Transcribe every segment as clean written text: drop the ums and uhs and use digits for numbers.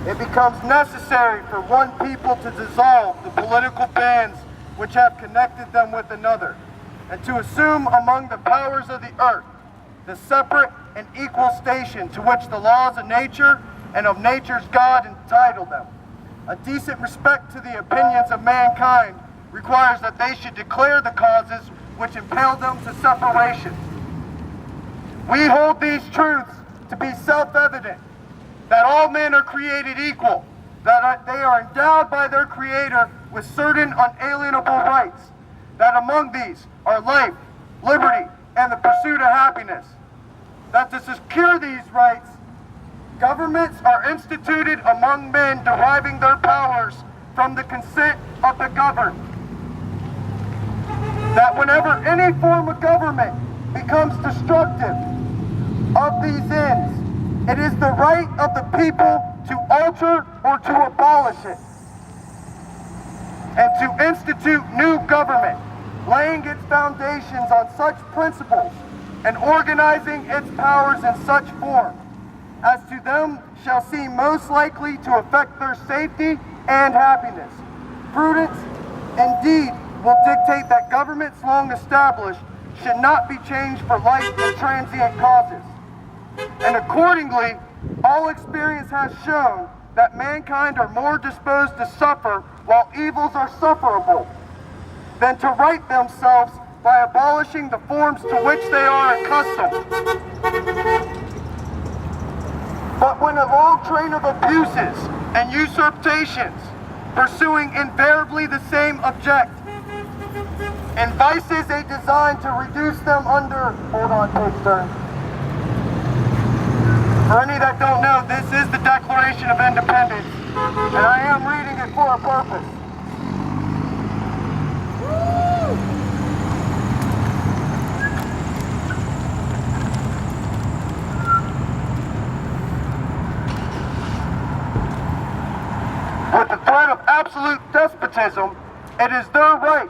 it becomes necessary for one people to dissolve the political bands which have connected them with another, and to assume among the powers of the earth the separate and equal station to which the laws of nature and of nature's God entitle them. A decent respect to the opinions of mankind requires that they should declare the causes which impel them to separation. We hold these truths to be self-evident, that all men are created equal, that they are endowed by their Creator with certain unalienable rights, that among these are life, liberty, and the pursuit of happiness. That to secure these rights, governments are instituted among men deriving their powers from the consent of the governed. That whenever any form of government becomes destructive of these ends, it is the right of the people to alter or to abolish it, and to institute new government, laying its foundations on such principles and organizing its powers in such form as to them shall seem most likely to affect their safety and happiness. Prudence, indeed, will dictate that governments long established should not be changed for light and transient causes. And accordingly, all experience has shown that mankind are more disposed to suffer while evils are sufferable than to right themselves by abolishing the forms to which they are accustomed. But when a long train of abuses and usurpations, pursuing invariably the same object, and vices a design to reduce them under, hold on, page turn. For any that don't know, this is the Declaration of Independence, and I am reading it for a purpose. With the threat of absolute despotism, it is their right,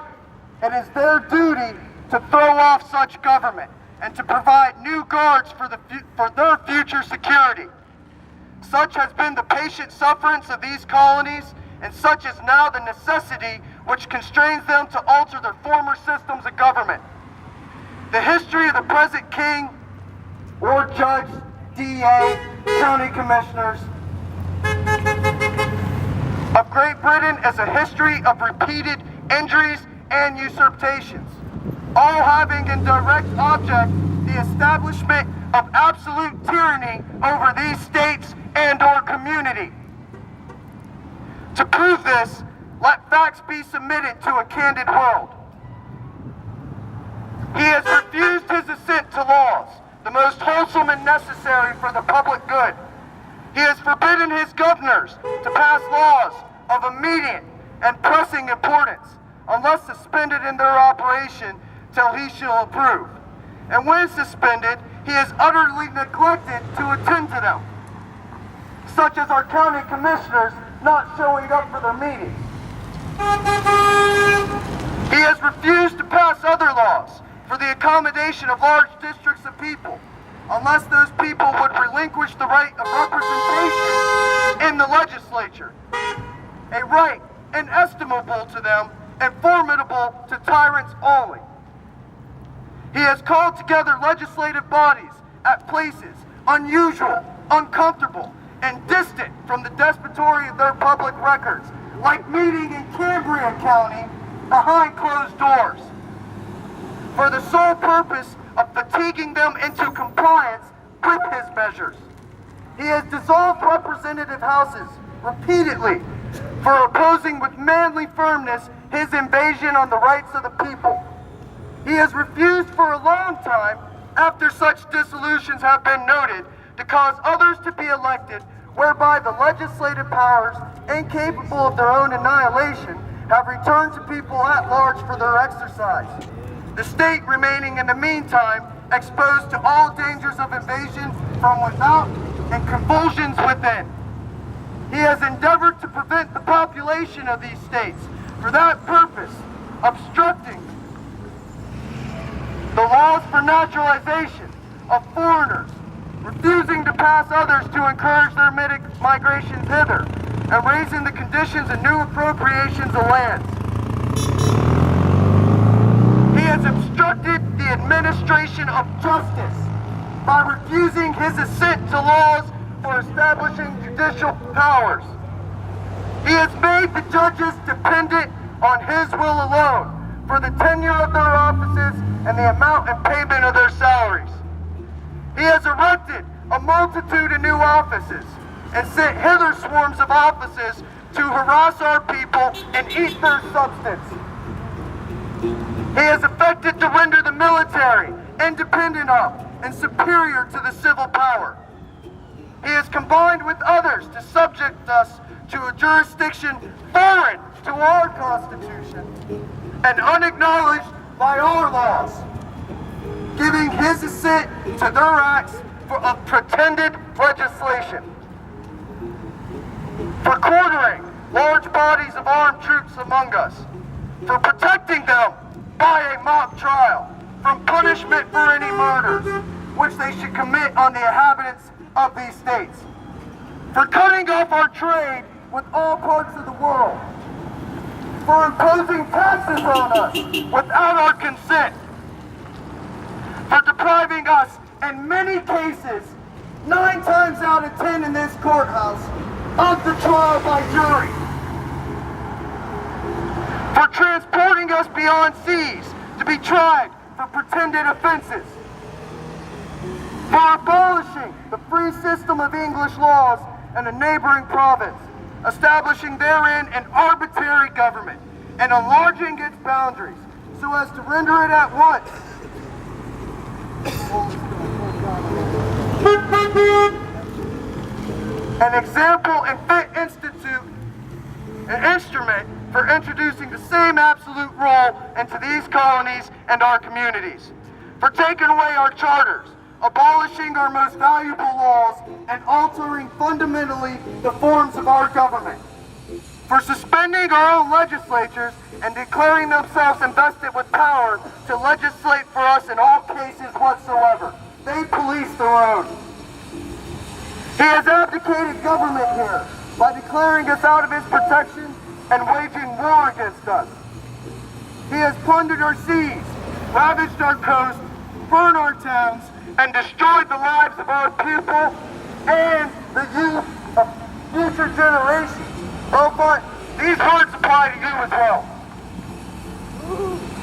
it is their duty to throw off such government and to provide new guards for their future security. Such has been the patient sufferance of these colonies, and such is now the necessity which constrains them to alter their former systems of government. The history of the present king or judge, DA, county commissioners of Great Britain is a history of repeated injuries and usurpations, all having in direct object the establishment of absolute tyranny over these states and or community. To prove this, let facts be submitted to a candid world. He has refused his assent to laws, the most wholesome and necessary for the public good. He has forbidden his governors to pass laws of immediate and pressing importance, unless suspended in their operation till he shall approve. And when suspended, he has utterly neglected to attend to them, such as our county commissioners not showing up for their meetings. He has refused to pass other laws for the accommodation of large districts of people, unless those people would relinquish the right of representation in the legislature, a right inestimable to them and formidable to tyrants only. He has called together legislative bodies at places unusual, uncomfortable, and distant from the despotory of their public records, like meeting in Cambria County behind closed doors, for the sole purpose of fatiguing them into compliance with his measures. He has dissolved representative houses repeatedly for opposing with manly firmness his invasion on the rights of the people. He has refused for a long time, after such dissolutions have been noted, to cause others to be elected, whereby the legislative powers, incapable of their own annihilation, have returned to people at large for their exercise. The state remaining in the meantime exposed to all dangers of invasion from without and convulsions within. He has endeavored to prevent the population of these states for that purpose, obstructing the laws for naturalization of foreigners refusing to pass others to encourage their migrations hither, and raising the conditions and new appropriations of lands. He has obstructed the administration of justice by refusing his assent to laws for establishing judicial powers. He has made the judges dependent on his will alone for the tenure of their offices and the amount and payment of their salaries. He has erected a multitude of new offices and sent hither swarms of offices to harass our people and eat their substance. He has affected to render the military independent of and superior to the civil power. He has combined with others to subject us to a jurisdiction foreign to our Constitution and unacknowledged by our laws, giving his assent to their acts of pretended legislation, for quartering large bodies of armed troops among us, for protecting them by a mock trial from punishment for any murders which they should commit on the inhabitants of these states, for cutting off our trade with all parts of the world, for imposing taxes on us without our consent, for depriving us, in many cases, 9 times out of 10 in this courthouse, of the trial by jury, for transporting us beyond seas to be tried for pretended offenses, for abolishing the free system of English laws in a neighboring province, establishing therein an arbitrary government and enlarging its boundaries so as to render it at once an example and fit instrument for introducing the same absolute rule into these colonies and our communities, for taking away our charters, abolishing our most valuable laws, and altering fundamentally the forms of our government, for suspending our own legislatures and declaring themselves invested with power to legislate for us in all cases whatsoever. They police their own. He has abdicated government here by declaring us out of his protection and waging war against us. He has plundered our seas, ravaged our coast, burned our towns, and destroyed the lives of our people and the youth of future generations. But these words apply to you as well.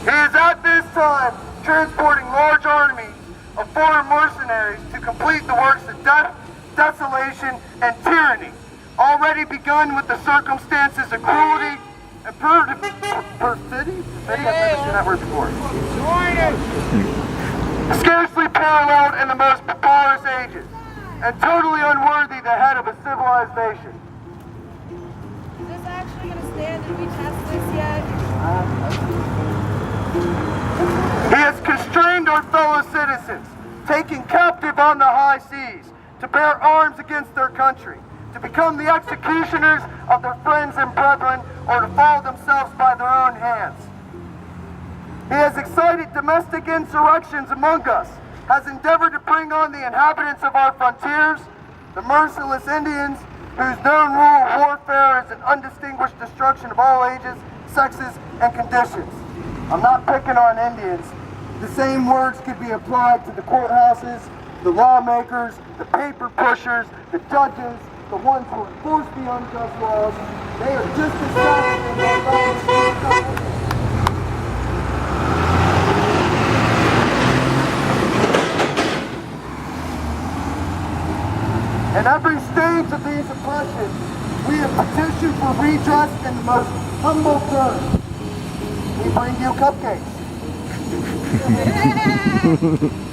He is at this time transporting large armies of foreign mercenaries to complete the works of death, desolation, and tyranny, already begun with the circumstances of cruelty and perfidy? I've never seen that word before. Scarcely paralleled in the most barbarous ages, and totally unworthy the head of a civilized nation. Is this actually going to stand? Did we test this yet? He has constrained our fellow citizens, taking captive on the high seas, to bear arms against their country, to become the executioners of their friends and brethren, or to fall themselves by their own hands. He has excited domestic insurrections among us, has endeavored to bring on the inhabitants of our frontiers, the merciless Indians, whose known rule of warfare is an undistinguished destruction of all ages, sexes, and conditions. I'm not picking on Indians. The same words could be applied to the courthouses, the lawmakers, the paper pushers, the judges, the ones who enforce the unjust laws. They are just as savage as our fellow. In every stage of these oppressions, we have petitioned for redress in the most humble terms. We bring you cupcakes.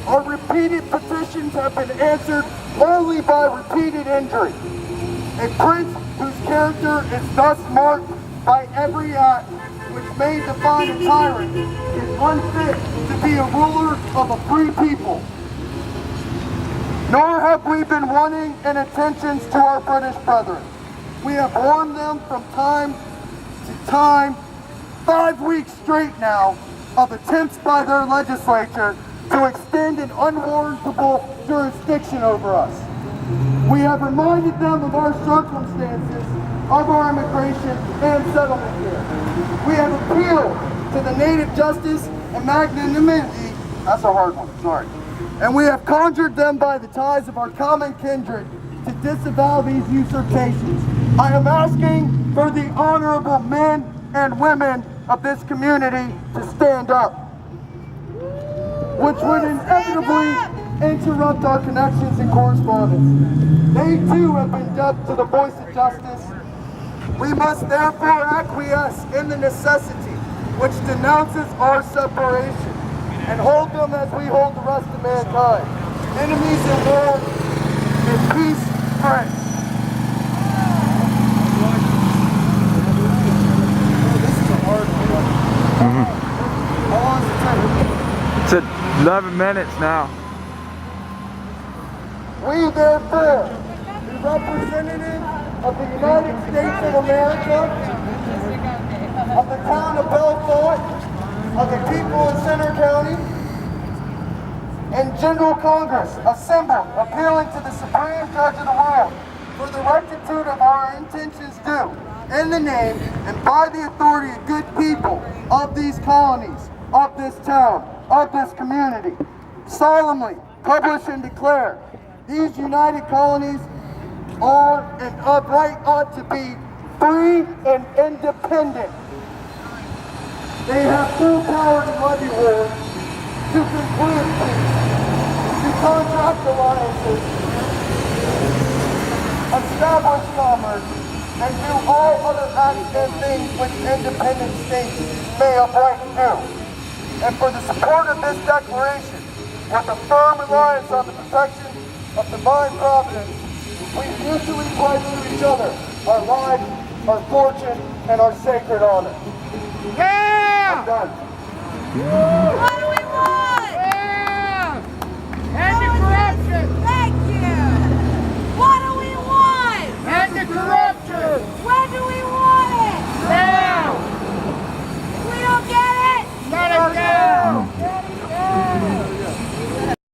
Our repeated petitions have been answered only by repeated injury. A prince whose character is thus marked by every act which may define a tyrant is unfit to be a ruler of a free people. Nor have we been wanting in attentions to our British brethren. We have warned them from time to time, 5 weeks straight now, of attempts by their legislature to extend an unwarrantable jurisdiction over us. We have reminded them of our circumstances, of our immigration and settlement here. We have appealed to the native justice and magnanimity, that's a hard one, sorry. And we have conjured them by the ties of our common kindred to disavow these usurpations. I am asking for the honorable men and women of this community to stand up, which would inevitably interrupt our connections and correspondence. They too have been dubbed to the voice of justice. We must therefore acquiesce in the necessity which denounces our separation and hold them as we hold the rest of mankind. Enemies in war, in peace, friends. This is a hard one. How long does it take? It's at 11 minutes now. We therefore, the representatives of the United States of America, of the town of Belfort, of the people of Center County, and General Congress assembled, appealing to the Supreme Judge of the world for the rectitude of our intentions due, in the name and by the authority of good people of these colonies, of this town, of this community, solemnly publish and declare these united colonies are and upright ought to be free and independent. They have full power to levy wars, to conclude peace, to contract alliances, establish commerce, and do all other acts and things which independent states may of right do. And for the support of this declaration, with a firm reliance on the protection of divine providence, we mutually pledge to each other our lives, our fortune, and our sacred honor. Yeah! I'm done.